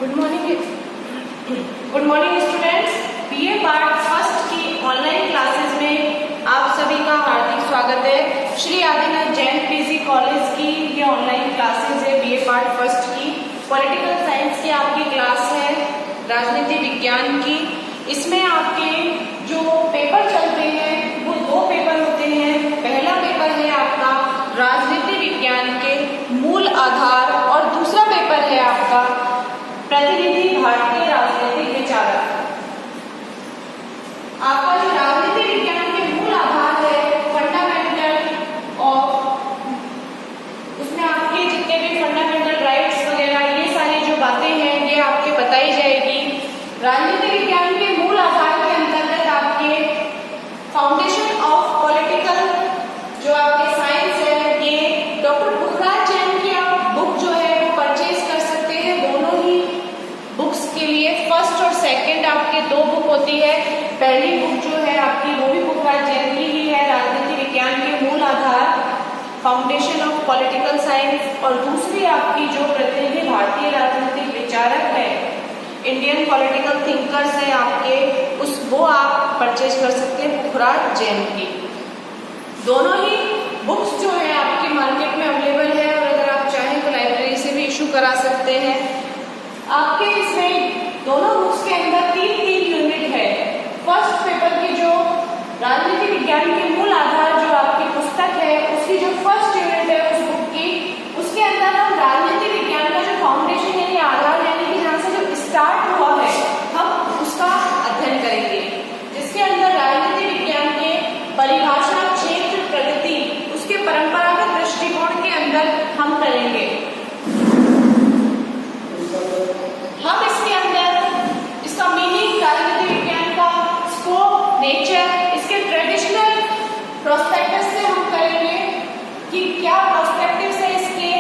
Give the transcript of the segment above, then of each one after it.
Good morning students. BA part first की online classes में आप सभी का हार्दिक स्वागत है। श्री आदिनाथ जैन पीजी कॉलेज की ये ऑनलाइन क्लासेस है बीए पार्ट फर्स्ट की। पॉलिटिकल साइंस की आपकी क्लास है, राजनीति विज्ञान की। इसमें आपके जो पेपर चलते हैं वो दो पेपर होते हैं। पहला पेपर है आपका राजनीति विज्ञान के मूल आधार और दूसरा पेपर है आपका प्रतिनिधि भारतीय राजनीतिक विचारक। आपका जो राजनीति विज्ञान के मूल आधार है फंडामेंटल ऑफ, उसमें आपके जितने भी फंडामेंटल राइट्स वगैरह ये सारी जो बातें हैं ये आपके बताई जाएगी। राजनीति विज्ञान के मूल आधार के अंतर्गत आपके फाउंडेशन ऑफ पॉलिटिकल जो आपके साइंस है, ये डॉक्टर पुखराज जैन की आप बुक जो है वो परचेज कर सकते हैं। दोनों ही बुक्स के लिए फर्स्ट और सेकंड आपके दो बुक होती है। पहली बुक जो है आपकी वो भी पुखराज जैन की ही है, राजनीति विज्ञान के मूल आधार फाउंडेशन ऑफ पॉलिटिकल साइंस, और दूसरी आपकी जो प्रतिनिधि भारतीय राजनीतिक विचारक है, इंडियन पॉलिटिकल थिंकर्स है आपके, वो आप परचेज कर सकते हैं पुखराज जैन की। दोनों ही बुक्स जो है आपके मार्केट में अवेलेबल है, और अगर आप चाहें तो लाइब्रेरी से भी इशू करा सकते हैं। आपके इसमें दोनों बुक्स के अंदर तीन यूनिट है। फर्स्ट पेपर की जो राजनीति विज्ञान के मूल आधार जो आपकी पुस्तक है उसकी जो फर्स्ट यूनिट है उस बुक की, उसके अंदर हम राजनीति विज्ञान का जो फाउंडेशन यानी आधार यानी कि जहाँ से जो स्टार्ट हुआ है हम उसका अध्ययन करेंगे, जिसके अंदर राजनीति विज्ञान के परिभाषा, क्षेत्र, प्रगति, उसके परंपरागत दृष्टिकोण के अंदर हम करेंगे। हम इसके अंदर इसका मीनिंग, राजनीति विज्ञान का स्कोप, नेचर, इसके ट्रेडिशनल प्रोस्पेक्टिव से हम करेंगे कि क्या प्रोस्पेक्टिव है इसके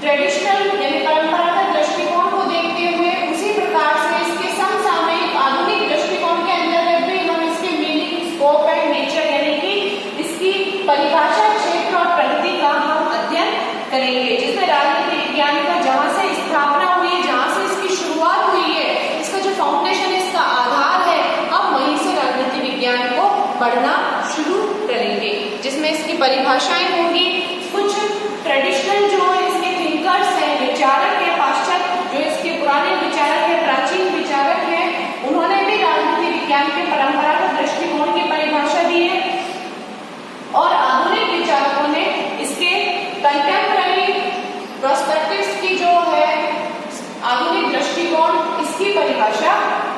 ट्रेडिशनल यानी परंपरागत दृष्टिकोण को देखते हुए, उसी प्रकार से इसके समसामयिक आधुनिक दृष्टिकोण के अंतर्गत भी हम इसके मीनिंग, स्कोप एंड नेचर यानी कि इसकी परिभाषा, क्षेत्र और प्रगति का हम अध्ययन करेंगे, जिसमें राजनीति विज्ञान का जहाँ से स्थापना हुई है, जहाँ से इसकी शुरुआत हुई है, इसका जो फाउंडेशन है, इसका आधार है, हम वहीं से राजनीति विज्ञान को पढ़ना शुरू करेंगे, जिसमें इसकी परिभाषाएं होंगी। कुछ ट्रेडिशनल जो इसके थिंकर्स हैं, विचारक है, पाश्चात्य जो इसके पुराने विचारक है, प्राचीन विचारक है, उन्होंने भी राजनीति विज्ञान के परंपरागत दृष्टिकोण की परिभाषा दी है, और आधुनिक विचारकों ने इसके कंटेम्पररी प्रोस्पेक्टिव्स की जो है आधुनिक दृष्टिकोण, इसकी परिभाषा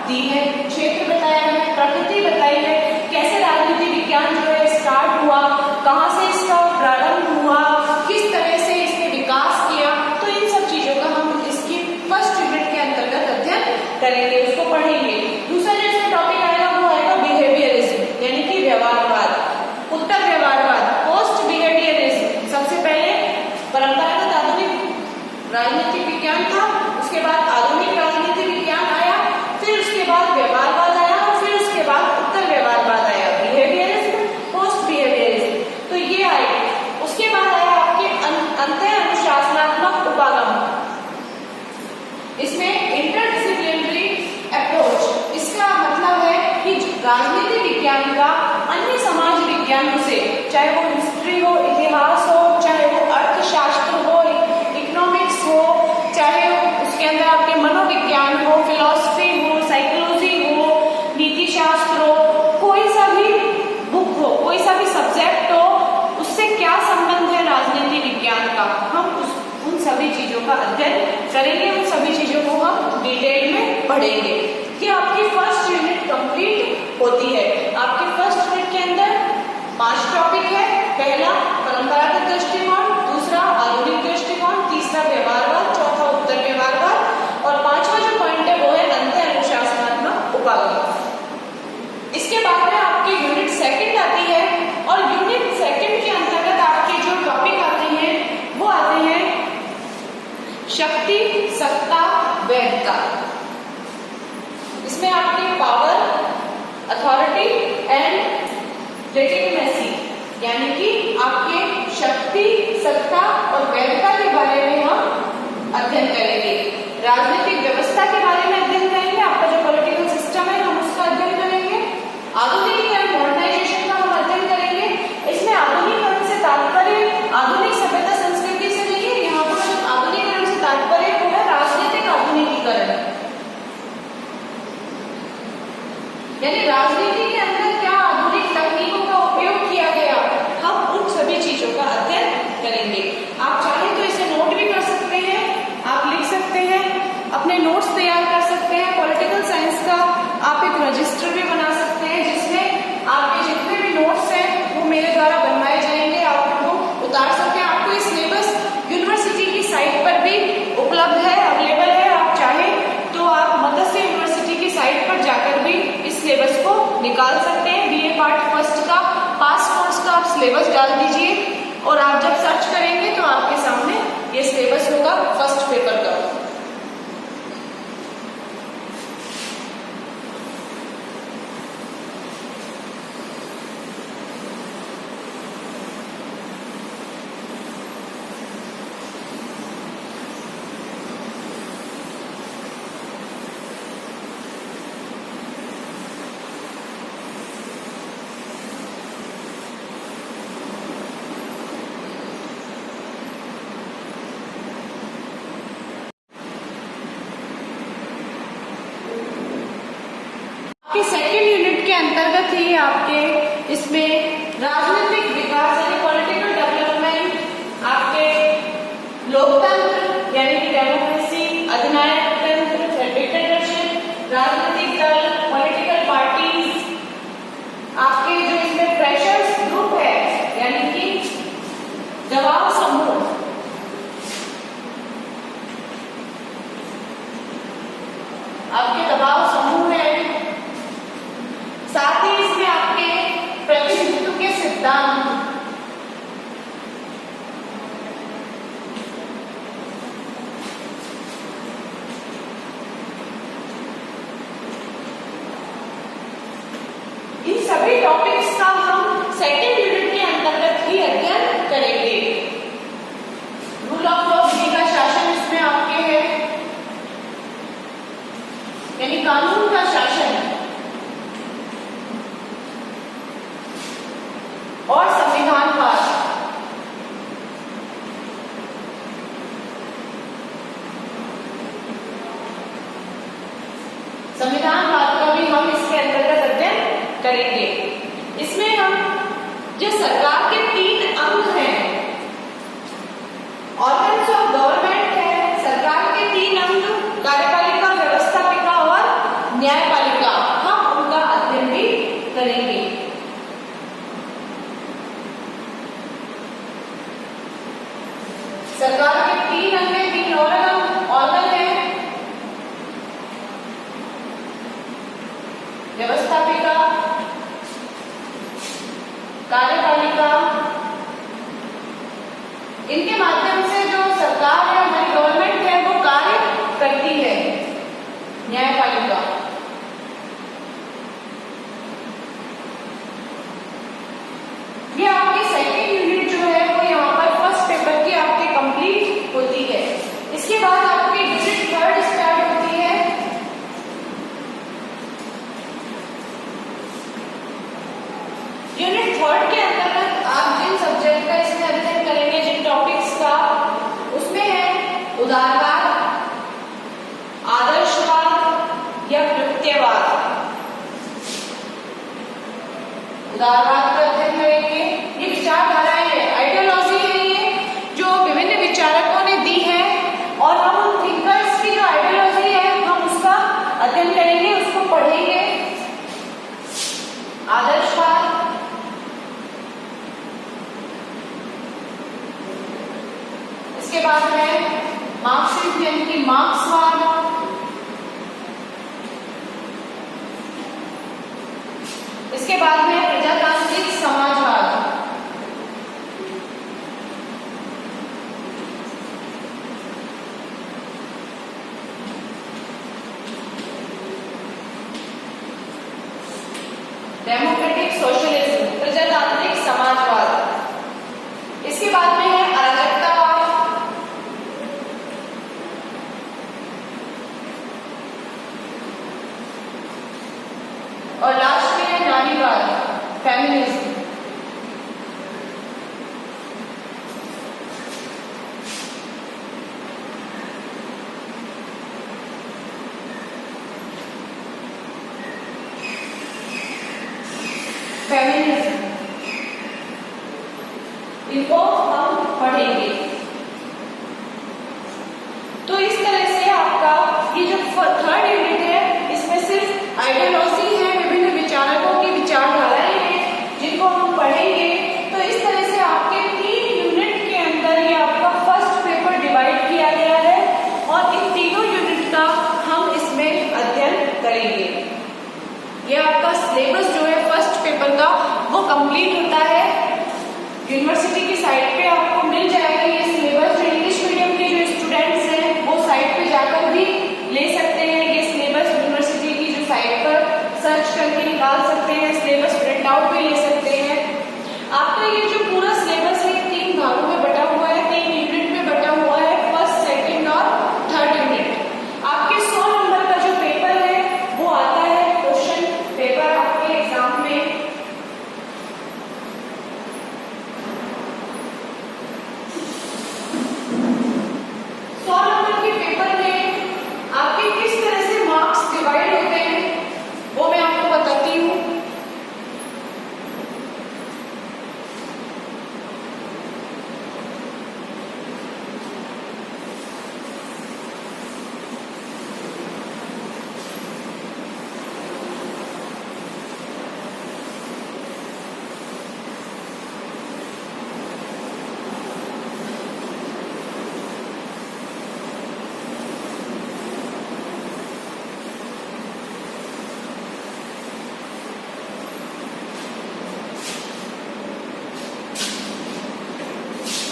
दी है। क्षेत्र बताया है, प्रकृति बताई है, कैसे राजनीति विज्ञान जो है स्टार्ट हुआ, कहाँ से इसका प्रारंभ हुआ, किस तरह से इसने विकास किया, तो इन सब चीजों का हम इसकी फर्स्ट यूनिट के अंतर्गत अध्ययन करेंगे, उसको पढ़ेंगे। दूसरा जो इसमें टॉपिक आएगा वो आएगा बिहेवियरिज्म यानी कि व्यवहारवाद, उत्तर व्यवहारवाद, पोस्ट बिहेवियरिज्म। सबसे पहले परंपरागत आधुनिक राजनीतिक विज्ञान था, उसके बाद आधुनिक राजनीति विज्ञान आया, फिर उसके बाद व्यवहारवाद आया, और फिर उसके बाद उत्तर व्यवहारवाद आया, बिहेवियरिज्म, पोस्ट बिहेवियरिज्म, तो ये आए। उसके बाद आया आपके अंतः अनुशासनात्मक उपागम, इसमें इंटरडिसिप्लिनरी अप्रोच। इसका मतलब है कि राजनीति विज्ञान का अन्य समाज विज्ञानों से, चाहे वो हिस्ट्री हो, इतिहास हो, चाहे वो अर्थशास्त्र हो, इकोनॉमिक्स हो, चाहे उसके अंदर आपके मनोविज्ञान हो, फिलॉसफी हो, साइकोलॉजी हो, नीति शास्त्र हो, कोई सा भी बुक हो, कोई सा भी सब्जेक्ट हो, उससे क्या संबंध है राजनीति विज्ञान का, हम उन सभी चीजों का अध्ययन करेंगे, उन सभी चीजों को हम डिटेल में पढ़ेंगे। ये आपकी फर्स्ट यूनिट कंप्लीट होती है। आपके फर्स्ट यूनिट के अंदर 5 टॉपिक है। पहला परंपरागत दृष्टिकोण, दूसरा आधुनिक दृष्टिकोण, तीसरा व्यवहारवाद, चौथा उत्तर व्यवहारवाद, और 5वां जो पॉइंट है वो है अंतः अनुशासनात्मक उपागम। इसके बाद में आपकी यूनिट सेकंड आती है, और यूनिट सेकंड के अंतर्गत आपके जो टॉपिक आते हैं वो आते हैं शक्ति, सत्ता, वैधता। इसमें आपकी पावर, अथॉरिटी एंड लेजिटिमेसी यानी कि आपके शक्ति, सत्ता और वैधता के बारे में हम अध्ययन करेंगे। राजनीतिक व्यवस्था सिलेबस डाल दीजिए और आप जब सर्च करेंगे तो आपके सामने ये सिलेबस होगा फर्स्ट पेपर का। सेकेंड यूनिट के अंतर्गत ही आपके इसमें राजनीतिक विकास यानी पॉलिटिकल डेवलपमेंट, आपके लोकतंत्र यानी कि डेमोक्रेसी, अधिनायक तंत्र डिक्टेटरशिप, राजनीतिक दल, पॉलिटिकल पार्टीज, आपके जो इसमें प्रेशर्स ग्रुप है यानी कि दबाव समूह, आपके दबाव समूह है, साथ ही इसमें आपके प्रतिनिधित्व के सिद्धांत, इन सभी टॉपिक्स का हम सेकेंड यूनिट के अंतर्गत ही अध्ययन करेंगे। रूल ऑफ लॉ विधि का शासन इसमें आपके है यानी कानून का शासन, और संविधानवाद, संविधानवाद का भी हम इसके अंतर्गत अध्ययन करेंगे। इसमें हम जो सरकार के 3 अंग हैं, ऑर्गन्स ऑफ गवर्नमेंट है, सरकार के 3 अंग कार्यपालिका, व्यवस्थापिका और न्यायपालिका, हम उनका अध्ययन भी करेंगे। सरकार के 3 अंग में 3 ऑर्गन है, व्यवस्थापिका, कार्यपालिका, इनके माध्यम से जो सरकार है, हमारी गवर्नमेंट है, वो कार्य करती है। न्यायपालिका, ये आपकी सेकेंड यूनिट जो है वो यहाँ पर फर्स्ट पेपर की आपके कंप्लीट होती है। इसके बाद आपकी यूनिट 3 स्टार्ट होती है। यूनिट 3 के अंतर्गत आप जिन सब्जेक्ट का इसमें अध्ययन करेंगे, जिन टॉपिक्स का, उसमें है उदारवाद, आदर्शवाद या कृत्यवाद। उदारवाद का अध्ययन करेंगे, ये विचारधाराएं है, आइडियोलॉजी है ये जो विभिन्न विचारकों ने दी है, और हम उन थिंकर्स की जो आइडियोलॉजी है हम उसका अध्ययन करेंगे, उसको पढ़ेंगे। आदर्शवाद, इसके बाद है मार्क्सिज्म यानी कि मार्क्सवाद, इसके बाद में प्रजातांत्रिक समाजवाद, डेमोक्रेटिक सोशलिज्म, प्रजातांत्रिक समाजवाद, इसके बाद में है अराजकतावाद, और लास्ट में है नारीवाद, फेमिनिज्म। फेमिनिज्म, इनको हम पढ़ेंगे। तो इस तरह से आपका ये जो 3rd यूनिट है, इसमें सिर्फ आइडियोलॉजी है, विभिन्न विचारकों की विचारधाराएं हैं जिनको हम पढ़ेंगे। तो इस तरह से आपके 3 यूनिट के अंदर ये आपका फर्स्ट पेपर डिवाइड किया गया है, और इन तीनों यूनिट का हम इसमें अध्ययन करेंगे। ये आपका सिलेबस जो है फर्स्ट पेपर का वो कंप्लीट होता है। यूनिवर्सिटी की साइट पे आपको मिल जाएगा ये सिलेबस। जो इंग्लिश मीडियम के जो स्टूडेंट्स हैं वो साइट पे जाकर भी ले सकते हैं ये सिलेबस। यूनिवर्सिटी की जो साइट पर सर्च करके निकाल सकते हैं, सिलेबस प्रिंट आउट भी ले सकते हैं। आपका ये जो पूरा सिलेबस है 3 भागों में बटा हुआ है, 3 यूनिट में बटा हुआ है, फर्स्ट, सेकंड और थर्ड यूनिट। आपके 100 नंबर का जो पेपर है वो आता है क्वेश्चन पेपर आपके एग्जाम में।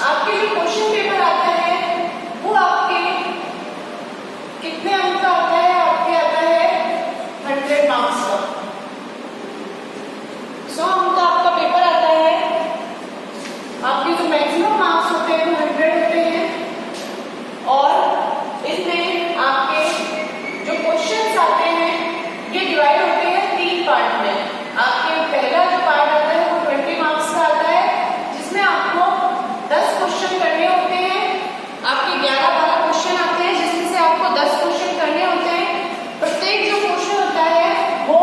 आपके जो क्वेश्चन पेपर आता है वो आपके कितने अंक का आता है? आपके आता है 100 मार्क्स का। 100 अंक का आपका पेपर आता है। आपके जो मैक्सिमम मार्क्स होते हैं वो 100 होते हैं और इसमें आपके जो क्वेश्चंस आते हैं ये डिवाइड होते हैं 3 पार्ट में। आपके पहला जो पार्ट आता है वो 20 मार्क्स का आता है जिसमें आपको 10 क्वेश्चन करने होते हैं। आपके 11-12 क्वेश्चन आते हैं जिसमें से आपको 10 क्वेश्चन करने होते हैं। प्रत्येक जो क्वेश्चन होता है वो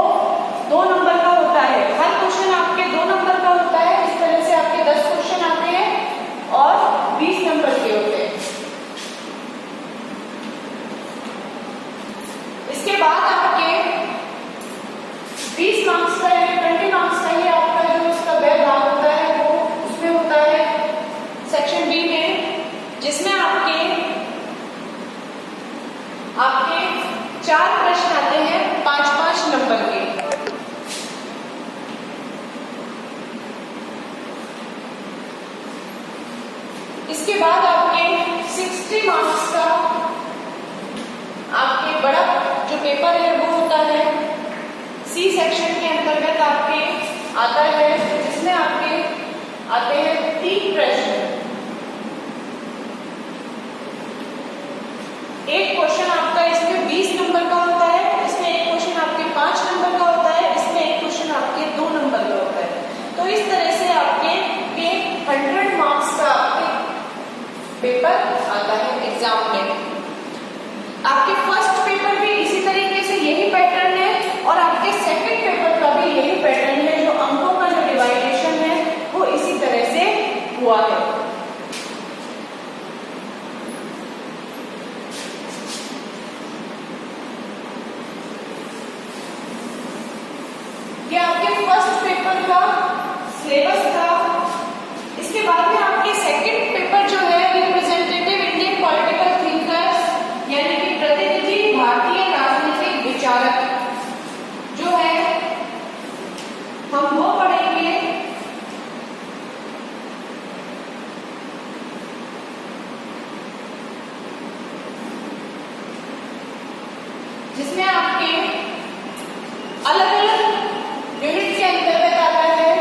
2 नंबर का होता है। हर क्वेश्चन आपके 2 नंबर का होता है। इस तरह से आपके 10 क्वेश्चन आते हैं और 20 नंबर के होते हैं। इसके बाद आपके 20 मार्क्स का यानी 20 मार्क्स का ही आपका जो इसका वह भाग होता है वो उसमें होता है सेक्शन बी में, जिसमें आपके 4 प्रश्न आते हैं 5-5 नंबर के। इसके बाद आपके 60 मार्क्स का आपके बड़ा जो पेपर है वो होता है सी सेक्शन के अंतर्गत आपके आता है जिसमें आपके आते हैं 3 प्रश्न। एक क्वेश्चन आपका इसमें 20 नंबर का होता है, इसमें एक क्वेश्चन आपके 5 नंबर का होता है, इसमें एक क्वेश्चन आपके 2 नंबर का होता है। तो इस तरह से आपके 100 मार्क्स का आपके पेपर आता है एग्जाम में। आपके फर्स्ट पेपर भी इसी तरीके से यही पैटर्न है और आपके सेकंड पेपर का भी यही पैटर्न है। जो अंकों का जो डिवाइडेशन है वो इसी तरह से हुआ है। ये आपके फर्स्ट पेपर का सिलेबस था। इसके बाद में आपके सेकंड पेपर जो है रिप्रेजेंटेटिव इंडियन पॉलिटिकल थिंकर्स यानी कि प्रतिनिधि भारतीय राजनीतिक विचारक जो है हम वो पढ़ेंगे। जिसमें आपके अलग-अलग यूनिट के अंतर्गत आता है।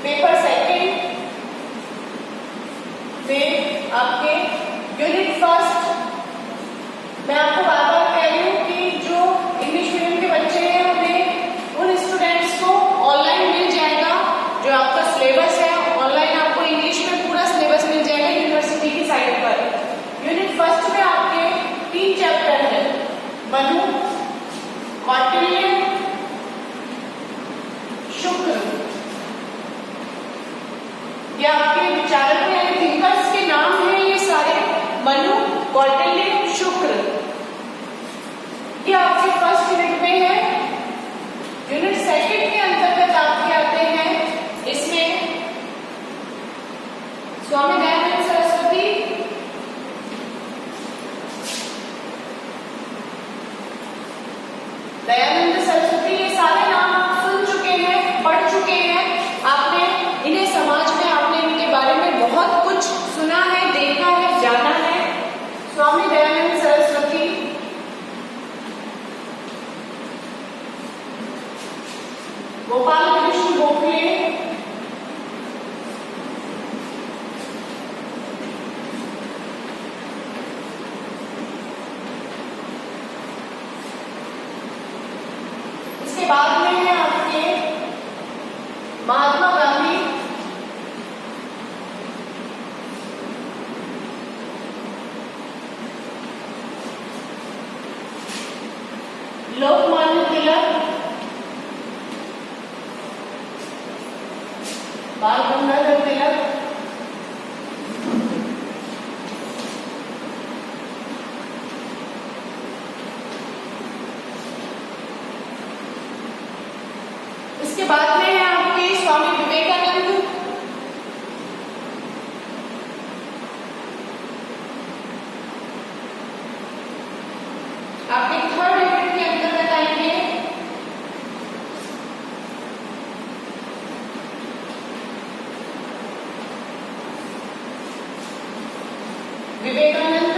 पेपर सेकंड में आपके यूनिट फर्स्ट, मैं आपको बार-बार कह रही हूँ कि जो इंग्लिश मीडियम के बच्चे हैं उन्हें उन स्टूडेंट्स को ऑनलाइन मिल जाएगा। जो आपका सिलेबस है ऑनलाइन आपको इंग्लिश में पूरा सिलेबस मिल जाएगा यूनिवर्सिटी की साइट पर। यूनिट फर्स्ट में आपके 3 चैप्टर हैं, मनु, कौटिल्य, शुक्र। ये आपके विचारक यानी थिंकर्स के नाम हैं ये सारे, मनु, कौटिल्य, शुक्र। ये आपके फर्स्ट यूनिट में है। यूनिट सेकंड के अंतर्गत आपके आते हैं इसमें स्वामी दयानंद सरस्वती, दयानंद सरस्वती। ये सारे नाम आप सुन चुके हैं, पढ़ चुके हैं, आपने इन्हें समाज में आपने महात्मा गांधी, लोकमान्य तिलक, बाल गंगाधर तिलक, इसके बाद में है आपके स्वामी विवेकानंद, आपके थर्ड यूनिट के अंतर्गत आएंगे विवेकानंद,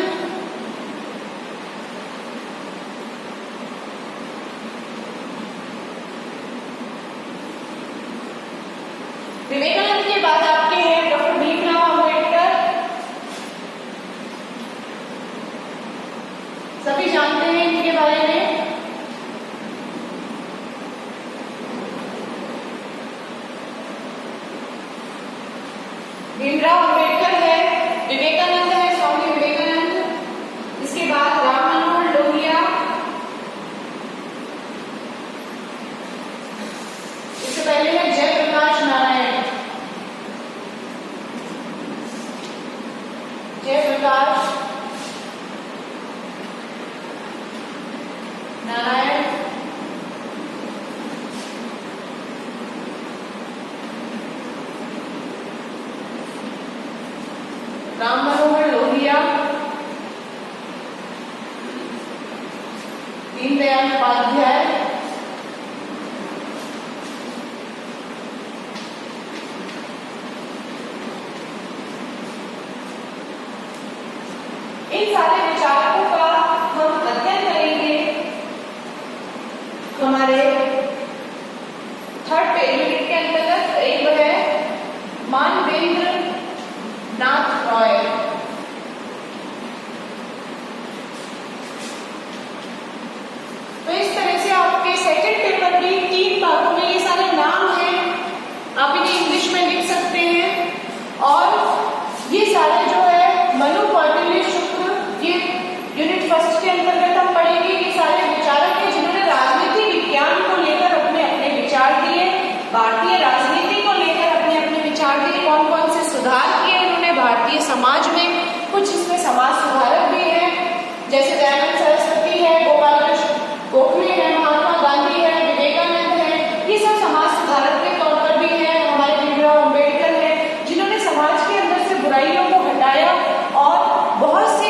विवेकानंद के बाद आपके हैं डॉक्टर भीमराव अंबेडकर। सभी जानते हैं इनके बारे में। भीमराव अंबेडकर है, विवेकानंद है, स्वामी विवेकानंद। इसके बाद राम मनोहर लोहिया, इससे पहले है जयप्रकाश नारायण, जयप्रकाश नारायण। राम मनोहर लोहिया, दीनदयाल उपाध्याय, इन सारे विचारकों का हम अध्ययन करेंगे हमारे थर्ड यूनिट के अंतर्गत। एक है मानवेंद्र नाथ रॉय। तो इस तरह से आपके सेकंड पेपर की 3 भागों में ये सारे नाम हैं, आप इन्हें इंग्लिश में लिख सकते हैं। और ये सारे जो है मनु कौटिल्य शुक्ल, ये यूनिट फर्स्ट के अंतर्गत हम पढ़ेंगे। ये सारे विचारक हैं जिन्होंने राजनीति विज्ञान को लेकर अपने अपने विचार दिए, भारतीय राजनीति को लेकर अपने अपने विचार दिए, कौन कौन से सुधार किए उन्होंने भारतीय समाज में। कुछ इसमें समाज सुधारक भी हैं, जैसे दयानंद सरस्वती है, गोपाल कृष्ण गोखले है, महात्मा गांधी है, विवेकानंद है। ये सब समाज सुधारक के तौर पर भी है। हमारे भीमराव अंबेडकर है, जिन्होंने समाज के अंदर से बुराइयों को हटाया और बहुत सी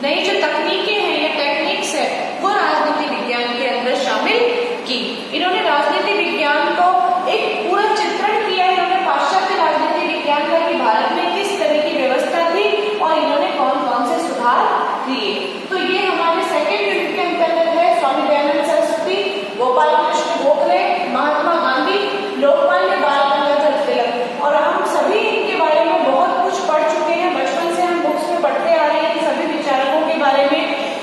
नई जो तकनीकें हैं या टेक्निक्स है वो राजनीति विज्ञान के अंदर शामिल की। इन्होंने राजनीति विज्ञान को एक पूरा चित्रण किया। इन्होंने पाश्चात्य राजनीति विज्ञान का कि भारत में किस तरह की व्यवस्था थी और इन्होंने कौन कौन से सुधार किए। तो ये हमारे सेकेंड यूनिट के अंतर्गत है। स्वामी दयानंद सरस्वती, गोपाल कृष्ण गोखले, महात्मा गांधी, लोकमान्य बाल गंगाधर तिलक। और हम सभी इनके बारे में बहुत कुछ पढ़ चुके हैं, बचपन से हम बुक्स में पढ़ते आ रहे हैं सभी विचारकों के बारे में।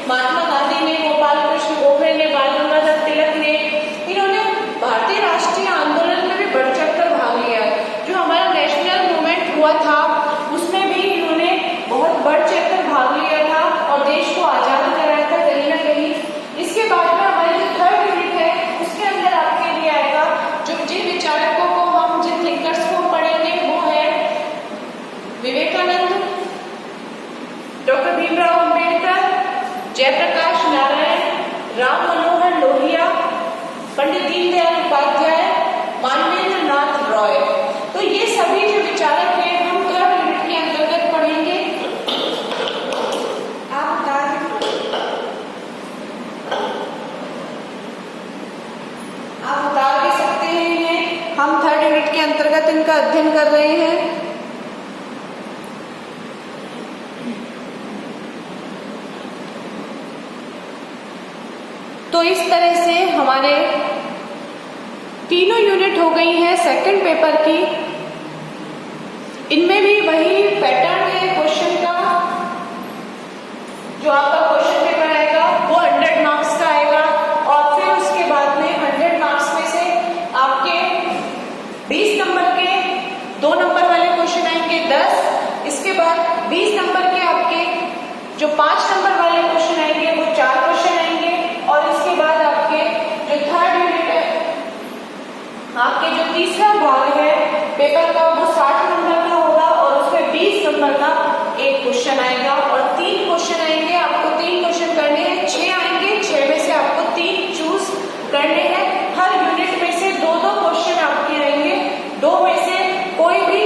महात्मा गांधी ने, गोपाल कृष्ण गोखले ने, बाल गंगाधर तिलक ने, इन्होंने भारतीय राष्ट्रीय आंदोलन में भी बढ़ चढ़कर भाग लिया। जो हमारा नेशनल मूवमेंट हुआ था उसमें भी इन्होंने बहुत बढ़ चढ़कर भाग लिया था और देश को आजाद कराया था कहीं ना कहीं। इसके बाद में हमारी जो थर्ड यूनिट है उसके अंदर आपके लिए आएगा जो जिन विचारकों को हम, जिन थिंकर्स को पढ़ेंगे वो है विवेकानंद, डॉक्टर भीमराव अंबेडकर, जयप्रकाश नारायण, राम मनोहर लोहिया, पंडित दीनदयाल उपाध्याय, मानवेंद्र नाथ रॉय। तो ये सभी जो विचारक हैं हम थर्ड यूनिट के अंतर्गत पढ़ेंगे। आप बता भी सकते हैं इन्हें। हम थर्ड यूनिट के अंतर्गत इनका अध्ययन कर रहे हैं। तो इस तरह से हमारे तीनों यूनिट हो गई हैं सेकंड पेपर की। इनमें भी वही पैटर्न है क्वेश्चन का। जो आपका क्वेश्चन पेपर आएगा वो 100 मार्क्स का आएगा और फिर उसके बाद में 100 मार्क्स में से आपके 20 नंबर के आपके जो 5 नंबर वाले क्वेश्चन आएंगे वो 4 क्वेश्चन आएंगे, और इसके बाद आपके जो थर्ड यूनिट है, आपके जो तीसरा भाग है पेपर का, वो 60 नंबर का होगा और उसमें 20 नंबर का एक क्वेश्चन आएगा, और 3 क्वेश्चन आएंगे। आपको 3 क्वेश्चन करने हैं, 6 आएंगे, 6 में से आपको 3 चूज करने हैं। हर यूनिट में से 2-2 क्वेश्चन आपके रहेंगे, 2 में से कोई भी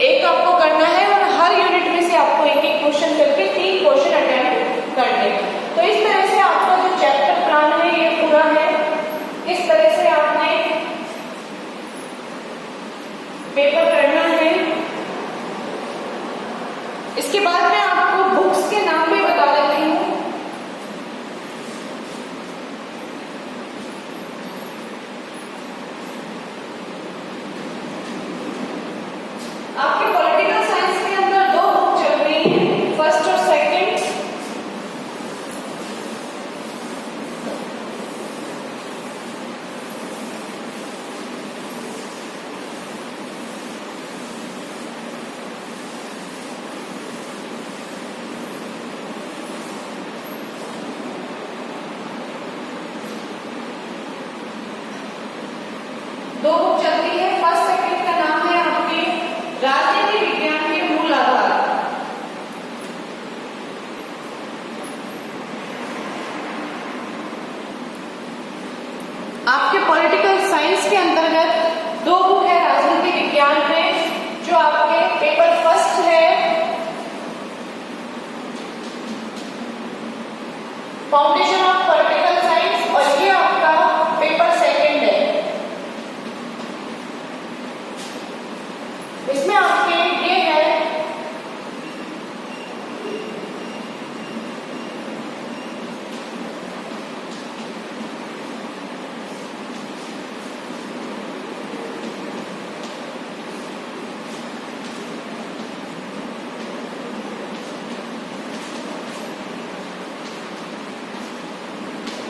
एक आपको करना है, और हर यूनिट में से आपको एक-एक क्वेश्चन करके 3 क्वेश्चन अटेम्प्ट करने हैं। तो इस तरह से आपका जो चैप्टर प्लान है ये पूरा है। इस तरह से आपने पेपर करना है। इसके बाद मैं आपको बुक्स के नाम भी बता देती हूँ। आपके पॉलिटिकल साइंस के अंदर 2 बुक चल रही हैं, फर्स्ट और सेकंड। दो बुक चलती है, फर्स्ट सेकंड का नाम है आपके राजनीति विज्ञान के मूल आधार। आपके पॉलिटिकल साइंस के अंतर्गत 2 बुक है राजनीति विज्ञान में, जो आपके पेपर फर्स्ट है फाउंडेशन ऑफ पॉलिटिकल साइंस, और ये आपका पेपर सेकंड है। इसमें आपके ये है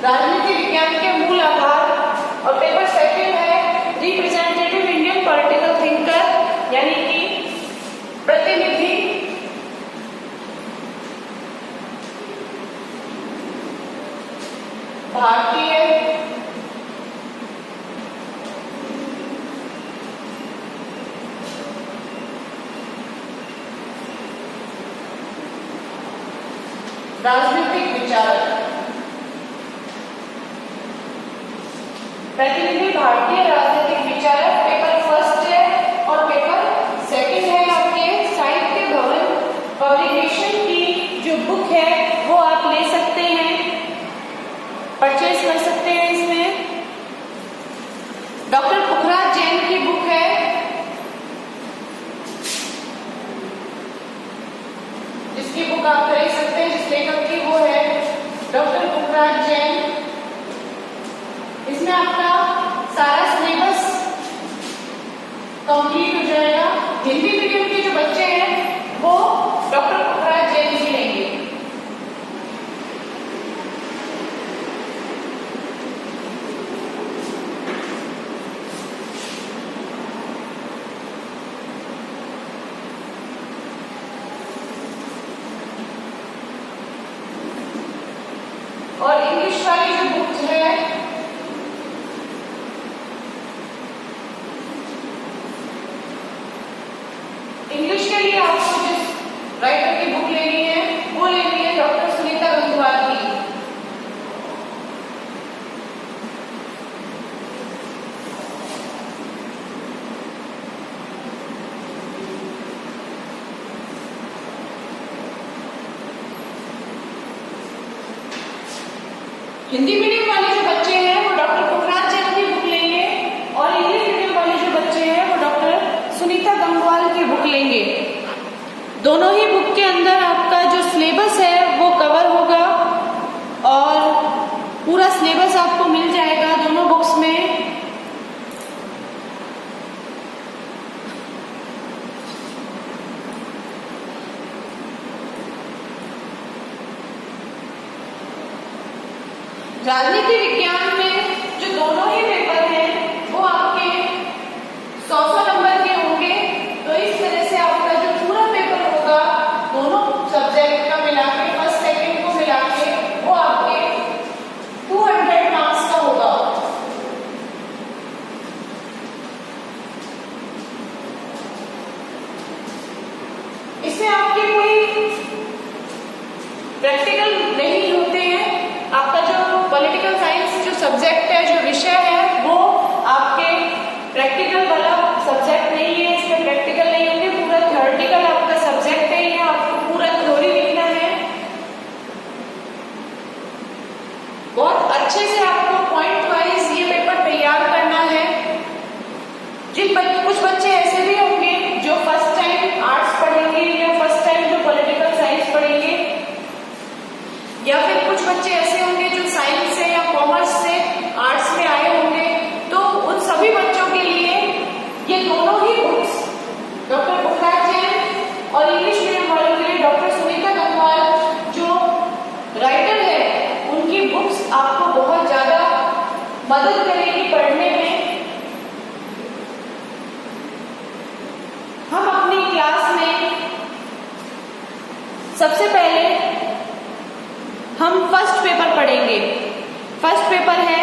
राजनीति विज्ञान के मूल आधार, और पेपर सेकंड है रिप्रेजेंटेटिव इंडियन पॉलिटिकल थिंकर, यानी कि प्रतिनिधि भारतीय राजनीतिक विचारक। प्रतिनिधि भारतीय राजनीतिक विचारक पेपर फर्स्ट है, और पेपर सेकंड है आपके साहित्य भवन पब्लिकेशन की जो बुक है वो आप ले सकते हैं, परचेज कर सकते हैं। इसमें डॉक्टर पुखराज जैन की बुक है, जिसकी बुक आप खरीद सकते हैं, जिस लेखक की वो है डॉक्टर पुखराज जैन। इसमें आपका सारा सिलेबस कंप्लीट हो जाएगा। हिंदी मीडियम के जो बच्चे हैं वो डॉक्टर पुखराज जैन जी लेंगे। और इंग्लिश वाली जो बुक है इंग्लिश के लिए आपको जिस राइटर की बुक लेनी है वो लेनी है डॉक्टर सुनीता गंगवार की। हिंदी मीडियम वाले जो बच्चे हैं वो डॉक्टर पुखराज जैन की बुक लेंगे, और इंग्लिश मीडियम वाले जो बच्चे हैं वो डॉक्टर सुनीता गंगवार की बुक लेंगे। दोनों ही बुक के अंदर आपका जो सिलेबस है वो कवर होगा, और पूरा सिलेबस आपको मिल जाएगा दोनों बुक्स में। राजनीति विज्ञान में जो दोनों ही पेपर हैं वो आपके 100-100 नंबर के होंगे। तो इस तरह से आपका जो पूरा पेपर होगा प्रैक्टिकल नहीं होते हैं। आपका जो पॉलिटिकल साइंस जो सब्जेक्ट है, जो विषय है, वो आपके प्रैक्टिकल वाला सब्जेक्ट नहीं है, इसमें प्रैक्टिकल नहीं होंगे, पूरा थ्योरेटिकल आपका सब्जेक्ट है, ये आपको पूरा थ्योरी लिखना है। बहुत अच्छे से आपको पॉइंट वाइज ये पेपर तैयार करना है। कुछ बच्चे ऐसे भी होंगे जो फर्स्ट टाइम आर्ट्स पढ़ेंगे या फर्स्ट टाइम जो पॉलिटिकल साइंस पढ़ेंगे, या फिर कुछ बच्चे ऐसे होंगे जो साइंस से या कॉमर्स से आर्ट्स में आए होंगे। तो उन सभी बच्चों के लिए ये दोनों ही बुक्स, डॉक्टर पुखराज जैन और इंग्लिश मीडियम वालों के लिए डॉक्टर सुनीता गंगवाल जो राइटर है, उनकी बुक्स आपको बहुत ज्यादा मदद करेगी पढ़ने में। हम अपनी क्लास में सबसे पहले हम फर्स्ट पेपर पढ़ेंगे। फर्स्ट पेपर है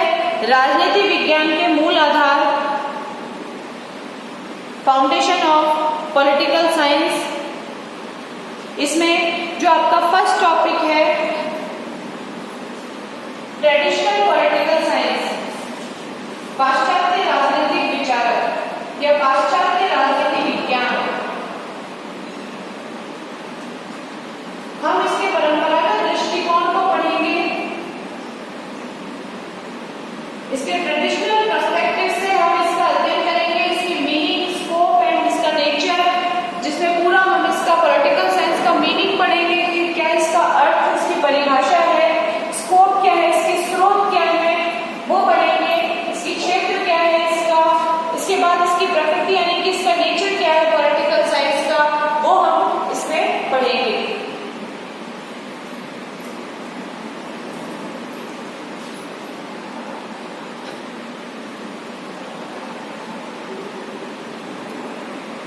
राजनीति विज्ञान के मूल आधार, फाउंडेशन ऑफ पॉलिटिकल साइंस। इसमें जो आपका फर्स्ट टॉपिक है ट्रेडिशनल पॉलिटिकल साइंस, पाश्चात्य राजनीतिक विचारक या पाश्चात्य राजनीति विज्ञान। हम इसके परंपरागत दृष्टिकोण को पढ़ेंगे, इसके ट्रेडिशनल